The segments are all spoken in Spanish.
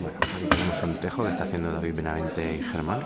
Bueno, aquí tenemos un tejo que está haciendo David Benavente y Germán.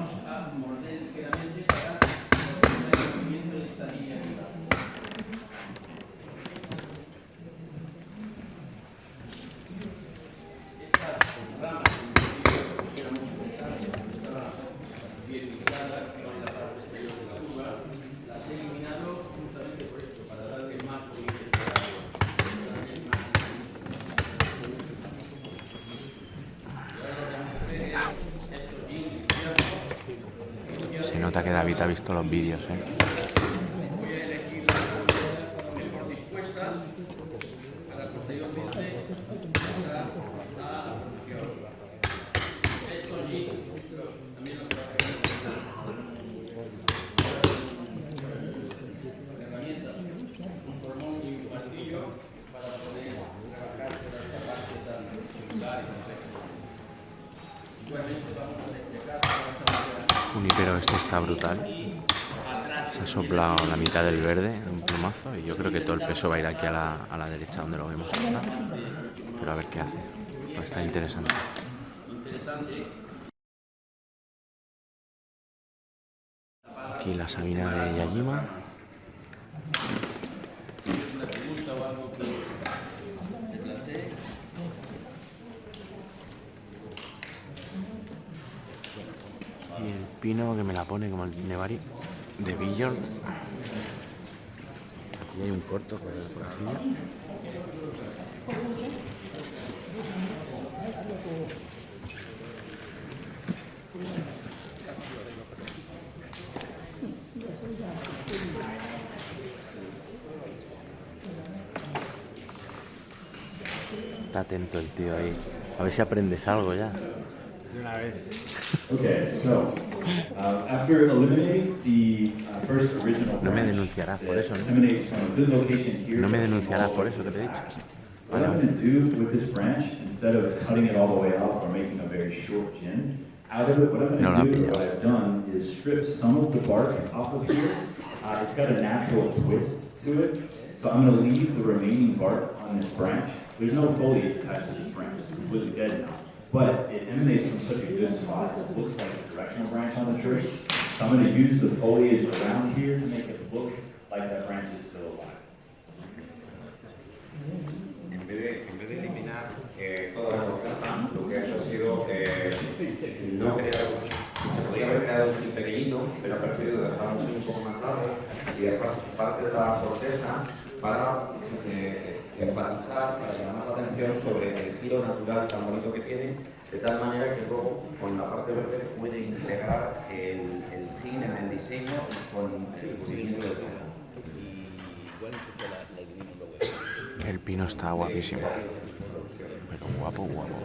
Se nota que David ha visto los vídeos, ¿eh? Junipero este está brutal. Se ha soplado la mitad del verde de un plumazo y yo creo que todo el peso va a ir aquí a la derecha donde lo vemos ahora. Pero a ver qué hace. Pues está interesante. Aquí la Sabina de Yajima. Y el pino que me la pone como el Nebari de Billon. Aquí hay un corto por aquí. Está atento el tío ahí. A ver si aprendes algo ya. De una vez. Okay, so after eliminating the first original No me branch denunciarás por eso, that ¿no? emanates from a good location here No me to denunciarás all por the eso que te he dicho. back. What I'm going to do with this branch, instead of cutting it all the way off or making a very short gin, out of it, what I'm No la going to do, pillo. what I've done, is strip some of the bark off of here. It's got a natural twist to it, so I'm going to leave the remaining bark on this branch. There's no foliage attached to this branch, it's completely dead now. But it emanates from such a good spot, it looks like a directional branch on the tree. So I'm going to use the foliage around here to make it look like that branch is still alive. En vez de eliminar toda la corteza, lo que ha hecho ha sido no crear, se podría haber creado un fin pequeñito, pero ha preferido dejar un fin un poco más largo y dejar parte de la corteza para enfatizar, para llamar la atención sobre el giro natural tan bonito que tiene, de tal manera que luego con la parte verde puede integrar el fin en el diseño con el movimiento del pelo. El pino está guapísimo. Pero guapo, guapo.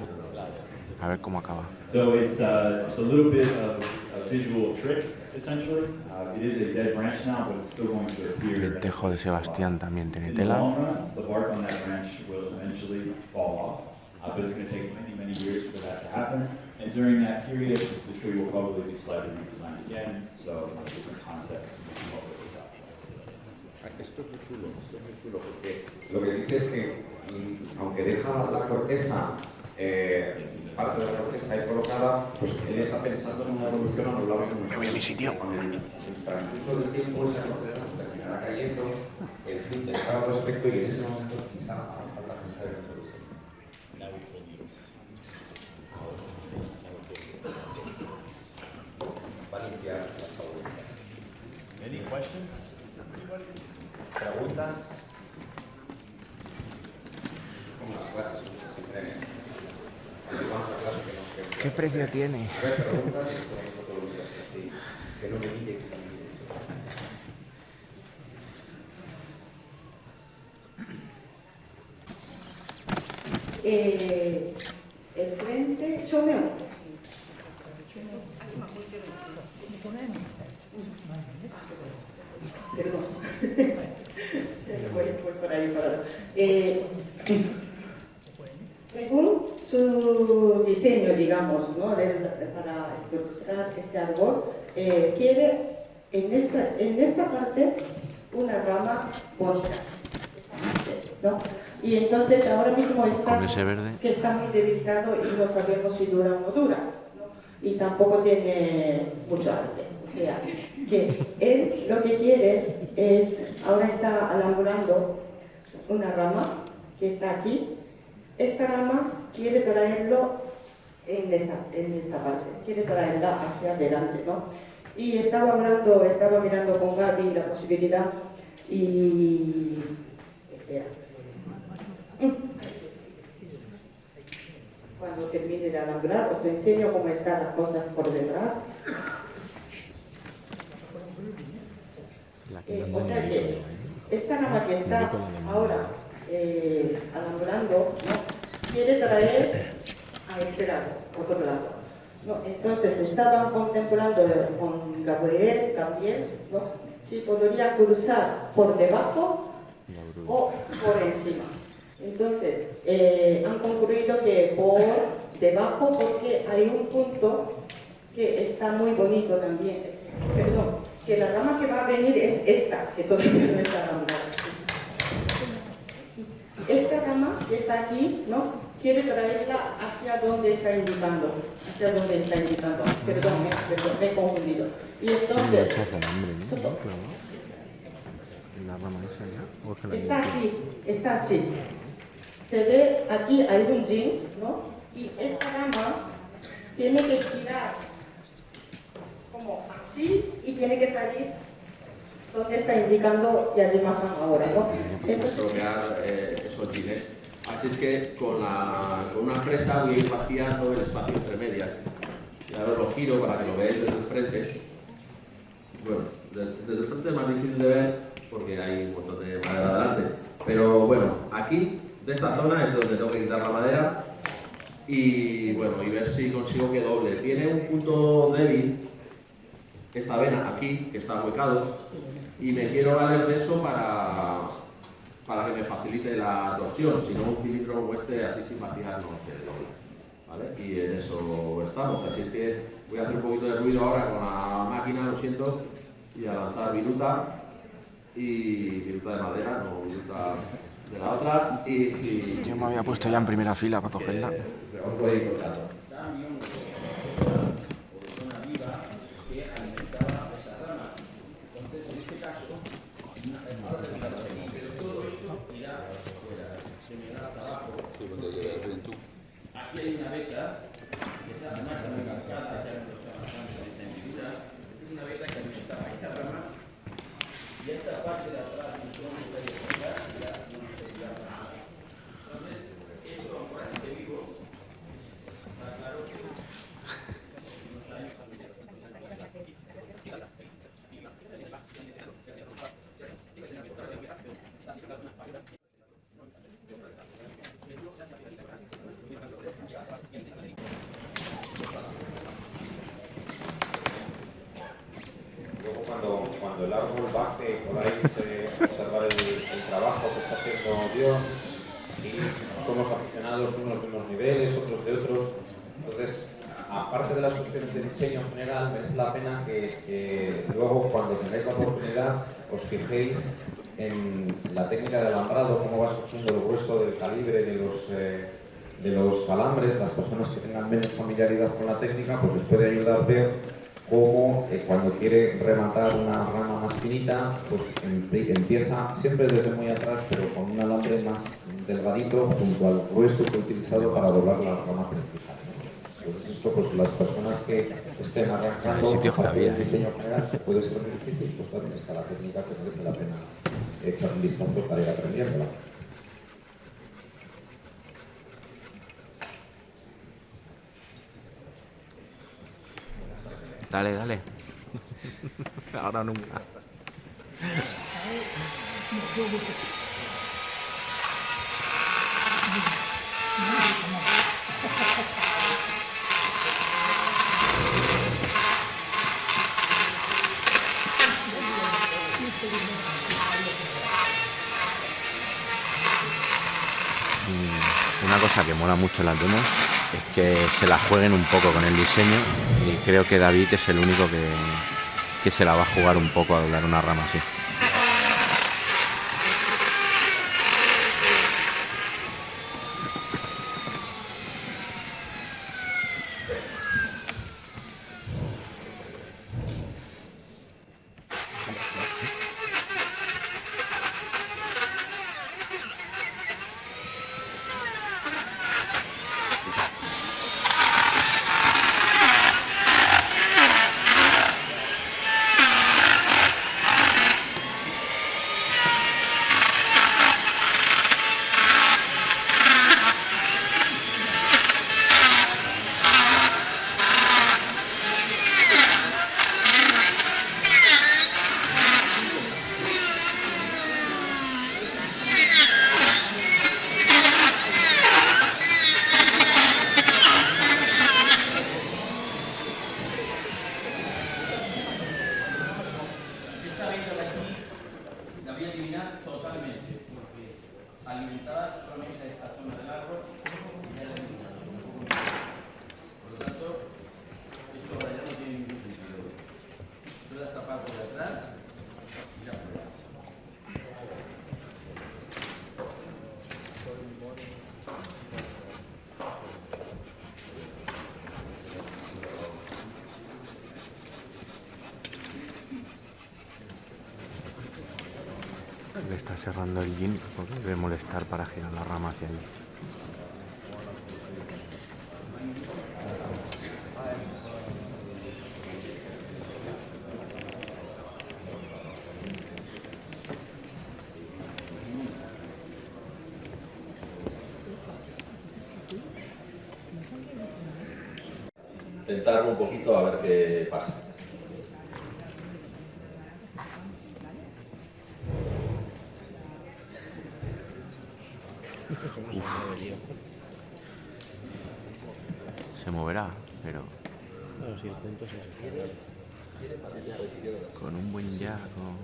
A ver cómo acaba. So it's a little bit of a visual trick, essentially. It is a dead branch now, but it's still going to appear. El tejo de Sebastián también tiene In the tela. long run, the bark on that branch will eventually fall off, but it's going to take many, many years for that to happen. And during that period, the tree will probably be slightly redesigned again, so a different concept will come up with the Esto es muy chulo, porque lo que dice es que, aunque deja la corteza, parte de la corteza ahí colocada, pues él está pensando en una evolución a lo largo de unos años. Con el transcurso del tiempo, esa corteza se terminará cayendo, el fin pensar al respecto y en ese momento quizá haga falta pensar en todo eso. Va a limpiar las favoritas. Any questions? ¿Preguntas? Es como las clases, siempre cuando vamos a clase que no... ¿Qué precio tiene? Preguntas y se van todos los días, así, que no me mire, que no me mire. El frente, someo. Perdón. Voy por ahí parado. Según su diseño, digamos, ¿no? Para estructurar este árbol, quiere en esta parte una rama bonita, ¿no? Y entonces ahora mismo está, Con ese verde. que está muy debilitado y no sabemos si dura o no dura, ¿no? Y tampoco tiene mucho arte. O sea, que él lo que quiere es, ahora está alambrando una rama que está aquí. Esta rama quiere traerlo en esta parte, quiere traerla hacia adelante, ¿no? Y estaba mirando con Gaby la posibilidad y... Espera. Cuando termine de alambrar os enseño cómo están las cosas por detrás. O sea que esta rama que está ahora alambrando, ¿no? Quiere traer a este lado, otro lado. ¿No? Entonces estaban contemplando con Gabriel también, ¿no? Si podría cruzar por debajo o por encima. Entonces han concluido que por debajo, porque hay un punto que está muy bonito también. Perdón, que la rama que va a venir es esta, que todavía no está alambrada. Esta rama que está aquí, ¿no? Quiere traerla hacia donde está indicando. Perdón, me he confundido. Y entonces, La rama esa ya. ¿O es que la está así. Se ve aquí hay un yin, ¿no? Y esta rama tiene que girar como así y tiene que salir donde está indicando Yajima-san ahora, ¿no? Entonces, Estropear esos jeans. Así es que con una fresa voy a ir vaciando el espacio entre medias. Y ahora lo giro para que lo veáis desde el frente. Bueno, desde el frente es más difícil de ver porque hay un montón de madera adelante. Pero bueno, aquí, de esta zona, es donde tengo que quitar la madera y bueno, y ver si consigo que doble. Tiene un punto débil esta vena aquí, que está huecado, y me quiero valer de eso para que me facilite la torsión, si no un cilindro como este, así sin vaciar no se dobla, ¿vale? Y en eso estamos, así es que voy a hacer un poquito de ruido ahora con la máquina, lo siento, y a lanzar viruta de madera, no viruta de la otra, y Yo me había puesto ya en primera fila para cogerla. os voy contando. Aquí hay una veta que está además muy marcada, ya no está bastante extendida. Es una veta que alimentaba esta rama y esta parte de atrás del tronco que hay que sacar ya no sería para nada. Entonces, esto aunque esté vivo, está claro que unos años Luego cuando el árbol baje podáis observar el trabajo que está haciendo Dios y somos aficionados unos de unos niveles, otros de otros. Entonces, aparte de las cuestiones de diseño general, merece la pena que luego cuando tengáis la oportunidad os fijéis en la técnica de alambrado, cómo va surgiendo el grueso del calibre de los alambres. Las personas que tengan menos familiaridad con la técnica, pues les puede ayudar a ver cómo cuando quiere rematar una rama más finita, pues empieza siempre desde muy atrás, pero con un alambre más delgadito junto al grueso que he utilizado para doblar la rama principal, ¿no? Entonces esto, pues las personas que estén arrancando aparte del diseño general, que puede ser muy difícil, pues también está la técnica que merece la pena echar un vistazo para ir aprendiéndola. Dale, dale. Ahora nunca. Una cosa que mola mucho en las demos es que se la jueguen un poco con el diseño y creo que David es el único que se la va a jugar un poco a doblar una rama así. alimentar solamente a esta zona del árbol y ya es un poco. Por lo tanto, esto ahora ya no tiene ningún sentido. Toda esta parte de atrás ya fuera. Le está cerrando el yin porque debe molestar para girar la rama hacia allí. Intentar un poquito a ver qué pasa. Se moverá, pero con un buen jack o...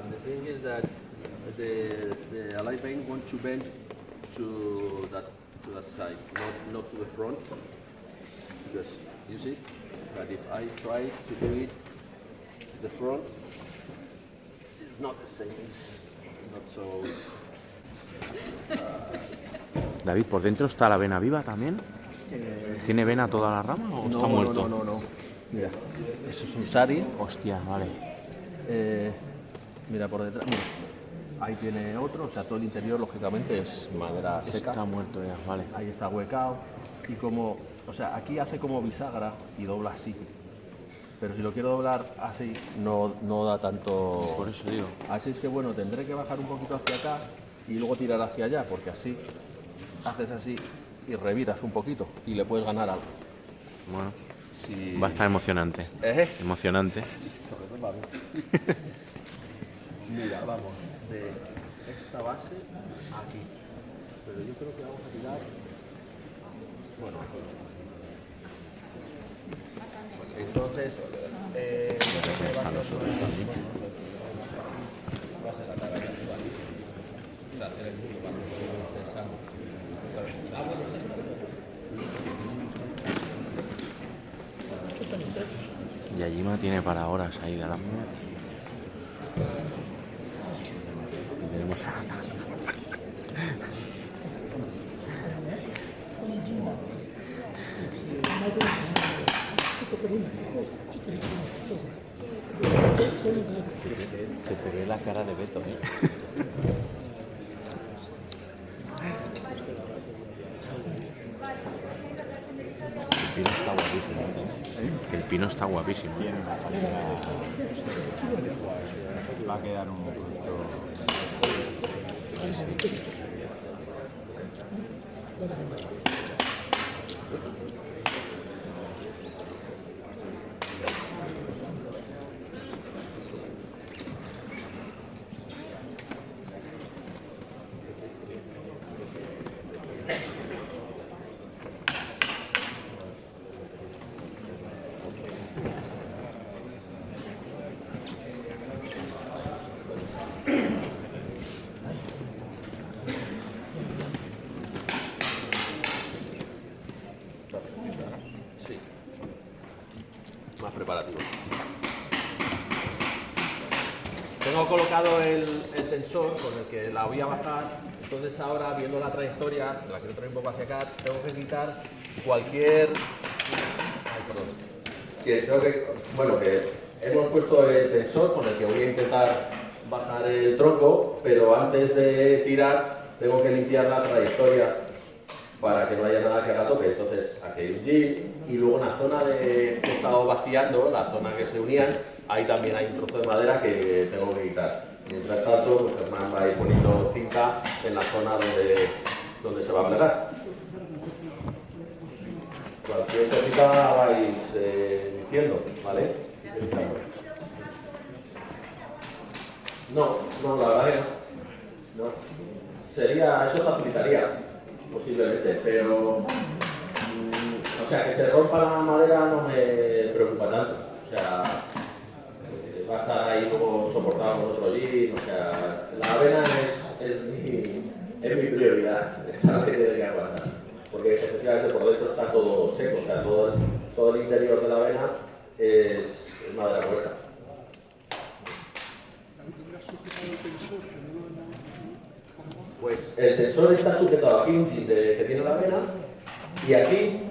The thing is that the alive vein wants to bend to that side, not to the front, because you see. But if I try to do it to the front, it's not the same. It's not so. David, ¿por dentro está la vena viva también? ¿Tiene vena toda la rama o está muerto? No. Mira, eso es un sari. Hostia, vale. Mira por detrás. Mira. Ahí tiene otro, o sea, todo el interior lógicamente es madera seca. Está muerto ya, vale. Ahí está huecado y como, o sea, aquí hace como bisagra y dobla así. Pero si lo quiero doblar así, no da tanto. Por eso digo. Así es que bueno, tendré que bajar un poquito hacia acá y luego tirar hacia allá, porque así haces así y reviras un poquito y le puedes ganar algo. Bueno, Si... va a estar emocionante. Emocionante. Sobre todo para mí. Mira, vamos de esta base aquí. Pero yo creo que vamos a tirar. Bueno. Entonces, va a ser la cara de arriba. O sea, hacer el mundo para que no esté sano. Ah, bueno, es esta. Yajima tiene para horas ahí de la mujer. Y tenemos a Ana. Se te ve la cara de Beto, ¿eh? El pino está guapísimo. El pino está guapísimo. Tiene una calidad. Va a quedar un producto. Sí. Más preparativo. Tengo colocado el tensor con el que la voy a bajar, entonces ahora viendo la trayectoria, la quiero traer un poco hacia acá, tengo que quitar cualquier... Ay, perdón. Bueno, que hemos puesto el tensor con el que voy a intentar bajar el tronco, pero antes de tirar tengo que limpiar la trayectoria para que no haya nada que haga toque. Entonces aquí hay un jeep y luego en la zona que he estado vaciando, la zona que se unían, ahí también hay un trozo de madera que tengo que quitar. Mientras tanto, pues Germán va a ir poniendo cinta en la zona donde se va a plegar. Cualquier cosita vais diciendo, ¿vale? No, la verdad que no. Eso facilitaría, posiblemente, pero O sea, que se rompa la madera no me preocupa tanto. O sea, va a estar ahí como soportado con otro jean. O sea, la avena es mi prioridad. Es algo que tiene que aguantar. Porque efectivamente por dentro está todo seco. O sea, todo el interior de la avena es madera muerta. Pues el tensor está sujetado aquí, un jean que tiene la avena, y aquí,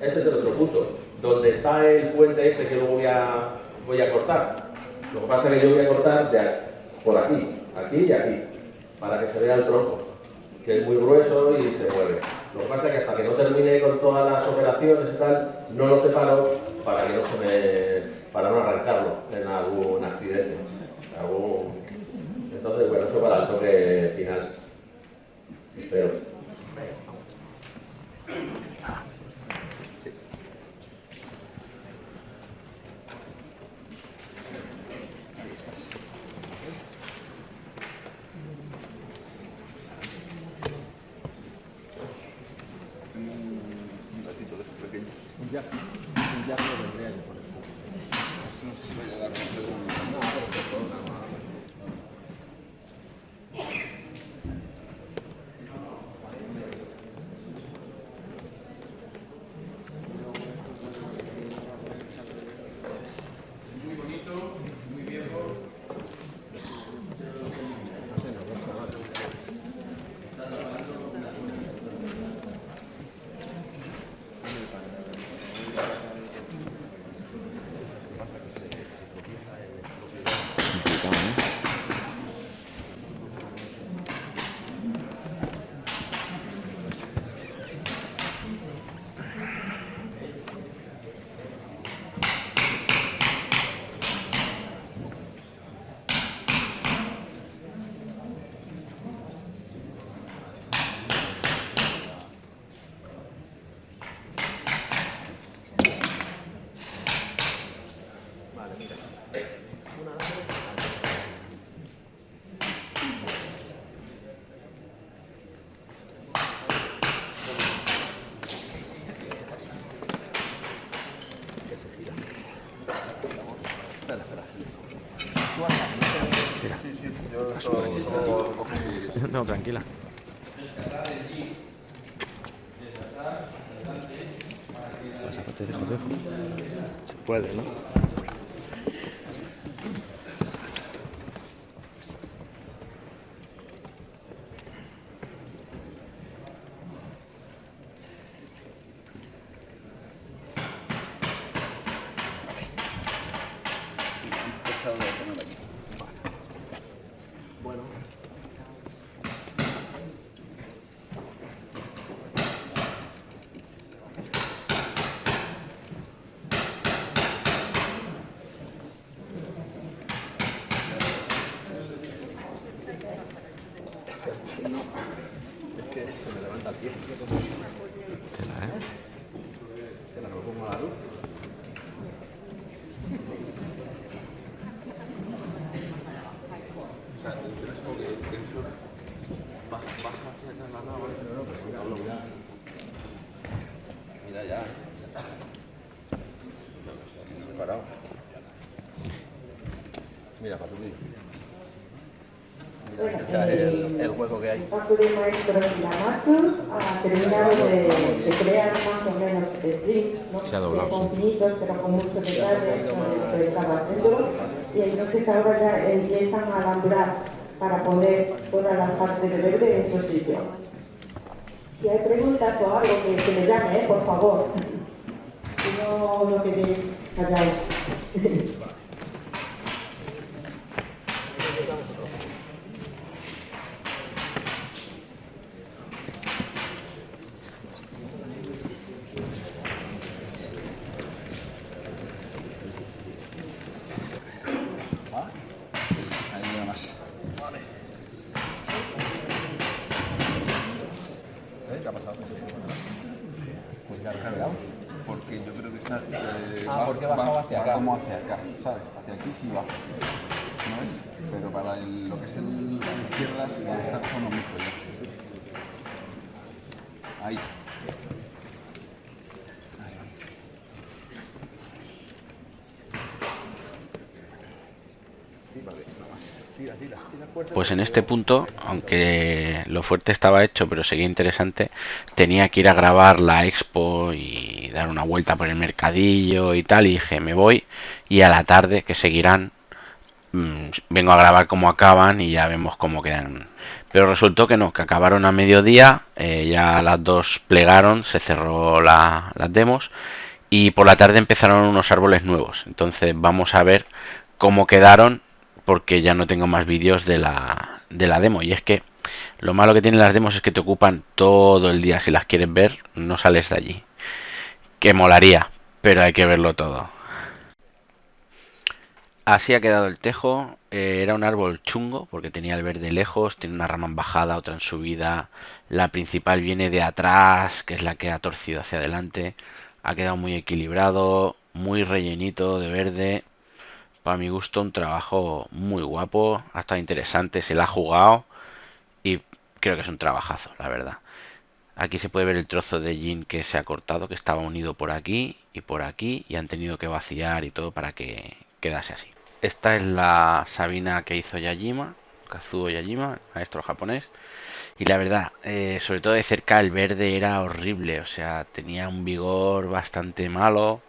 este es el otro punto, donde está el puente ese que luego voy a cortar. Lo que pasa es que yo voy a cortar por aquí y aquí, para que se vea el tronco, que es muy grueso y se mueve. Lo que pasa es que hasta que no termine con todas las operaciones y tal, no lo separo para que no para no arrancarlo en algún accidente. Entonces, bueno, eso para el toque final. Pero... Un ratito de esos pequeños. Un jack lo vendría yo por eso. No sé si vaya a dar un segundo. Muy bonito, muy viejo. Complicado, ¿no? No, tranquila. Pasa, te dejo. Se puede, ¿no? Bueno. Es que se me levanta el pie. Tela, ¿eh? Te lo pongo a la luz. O sea, es como que eso baja hacia la nave, pero mira, mira ya. Preparado. Mira, para tu vídeo. Mira, ese es el hueco que hay. Paco de Maestro Ilamatsu ha terminado de crear más o menos el jean, ¿no? Se ha doblado, Que son sí. finitos pero con mucho detalle con el que estaba haciéndolo, y entonces ahora ya empiezan a alambrar para poner todas las partes de verde en su sitio. Si hay preguntas o algo que me llame, por favor. Si no, no queréis callaros. Ahí nada más. ¿Qué ha pasado? Pues ya lo he cargado. Porque yo creo que está... porque ha bajado hacia va acá. como hacia acá, ¿sabes? Hacia aquí sí va. ¿No es? Pero para lo que es la izquierda sí que está pasando mucho ya. Ahí. Pues en este punto, aunque lo fuerte estaba hecho, pero seguía interesante, tenía que ir a grabar la expo y dar una vuelta por el mercadillo y tal, y dije, me voy, y a la tarde, que seguirán, vengo a grabar cómo acaban y ya vemos cómo quedan. Pero resultó que no, que acabaron a mediodía, ya las dos plegaron, se cerró las demos, y por la tarde empezaron unos árboles nuevos. Entonces vamos a ver cómo quedaron, porque ya no tengo más vídeos de la demo. Y es que lo malo que tienen las demos es que te ocupan todo el día. Si las quieres ver, no sales de allí. Que molaría, pero hay que verlo todo. Así ha quedado el tejo. Era un árbol chungo porque tenía el verde lejos, tiene una rama en bajada, otra en subida. La principal viene de atrás, que es la que ha torcido hacia adelante. Ha quedado muy equilibrado, muy rellenito de verde. Para mi gusto, un trabajo muy guapo, ha estado interesante, se la ha jugado y creo que es un trabajazo, la verdad. Aquí se puede ver el trozo de jean que se ha cortado, que estaba unido por aquí y han tenido que vaciar y todo para que quedase así. Esta es la Sabina que hizo Yajima, Kazuo Yajima, maestro japonés. Y la verdad, sobre todo de cerca el verde era horrible, o sea, tenía un vigor bastante malo.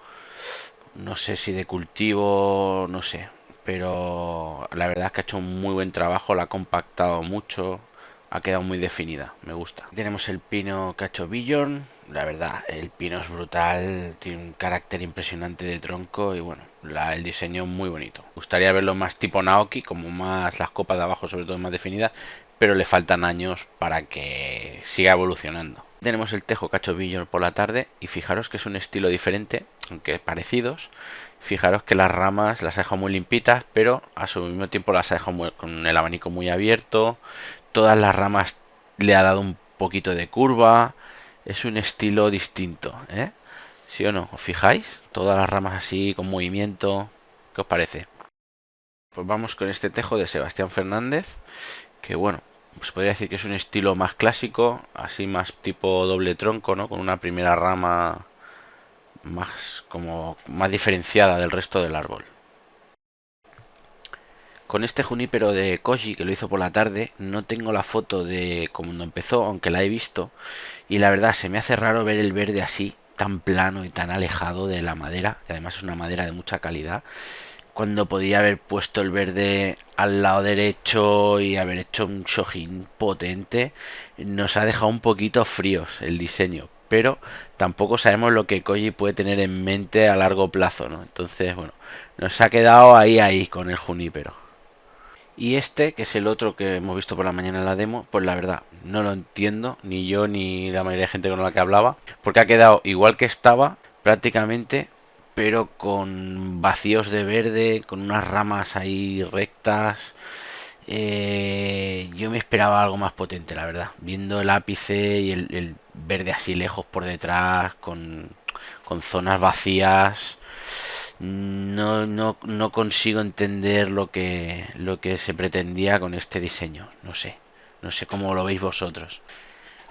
No sé si de cultivo, no sé. Pero la verdad es que ha hecho un muy buen trabajo, la ha compactado mucho, ha quedado muy definida, me gusta. Tenemos el pino que ha hecho Bjorn, la verdad, el pino es brutal, tiene un carácter impresionante de tronco y bueno, el diseño muy bonito. Me gustaría verlo más tipo Naoki, como más las copas de abajo sobre todo más definidas, pero le faltan años para que siga evolucionando. Tenemos el tejo que ha hecho Bjorn por la tarde y fijaros que es un estilo diferente, aunque parecidos. Fijaros que las ramas las ha dejado muy limpitas, pero a su mismo tiempo las ha dejado con el abanico muy abierto. Todas las ramas le ha dado un poquito de curva. Es un estilo distinto, ¿eh? ¿Sí o no? ¿Os fijáis? Todas las ramas así, con movimiento. ¿Qué os parece? Pues vamos con este tejo de Sebastián Fernández, que bueno, pues podría decir que es un estilo más clásico, así más tipo doble tronco, ¿no? Con una primera rama más diferenciada del resto del árbol. Con este junípero de Koji, que lo hizo por la tarde, no tengo la foto de cuando empezó, aunque la he visto, y la verdad se me hace raro ver el verde así, tan plano y tan alejado de la madera, que además es una madera de mucha calidad, cuando podía haber puesto el verde al lado derecho y haber hecho un shoujin potente. Nos ha dejado un poquito fríos el diseño, pero tampoco sabemos lo que Koji puede tener en mente a largo plazo, ¿no? Entonces, bueno, nos ha quedado ahí con el junípero. Y este, que es el otro que hemos visto por la mañana en la demo, pues la verdad, no lo entiendo, ni yo ni la mayoría de gente con la que hablaba, porque ha quedado igual que estaba, prácticamente, pero con vacíos de verde, con unas ramas ahí rectas. Yo me esperaba algo más potente, la verdad. Viendo el ápice y el verde así lejos por detrás, con zonas vacías, no consigo entender lo que se pretendía con este diseño. No sé cómo lo veis vosotros.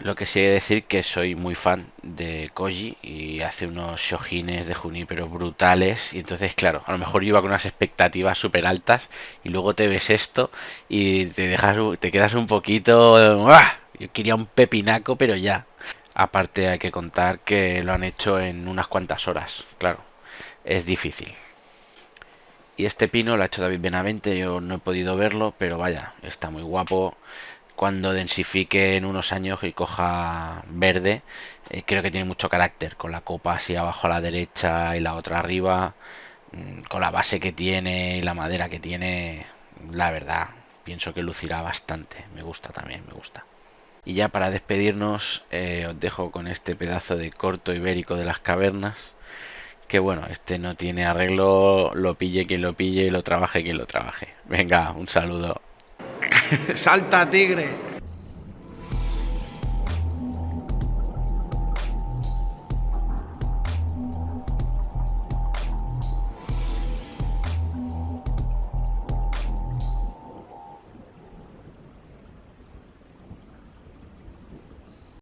Lo que sí he de decir que soy muy fan de Koji y hace unos shoujines de Junípero brutales y entonces claro, a lo mejor yo iba con unas expectativas súper altas y luego te ves esto y te quedas un poquito... ¡ah! Yo quería un pepinaco pero ya. Aparte hay que contar que lo han hecho en unas cuantas horas, claro, es difícil. Y este pino lo ha hecho David Benavente, yo no he podido verlo, pero vaya, está muy guapo. Cuando densifique en unos años y coja verde, creo que tiene mucho carácter, con la copa así abajo a la derecha y la otra arriba, con la base que tiene y la madera que tiene, la verdad, pienso que lucirá bastante, me gusta también, me gusta. Y ya para despedirnos, os dejo con este pedazo de corto ibérico de las cavernas, que bueno, este no tiene arreglo, lo pille quien lo pille y lo trabaje quien lo trabaje. Venga, un saludo. ¡Salta, tigre!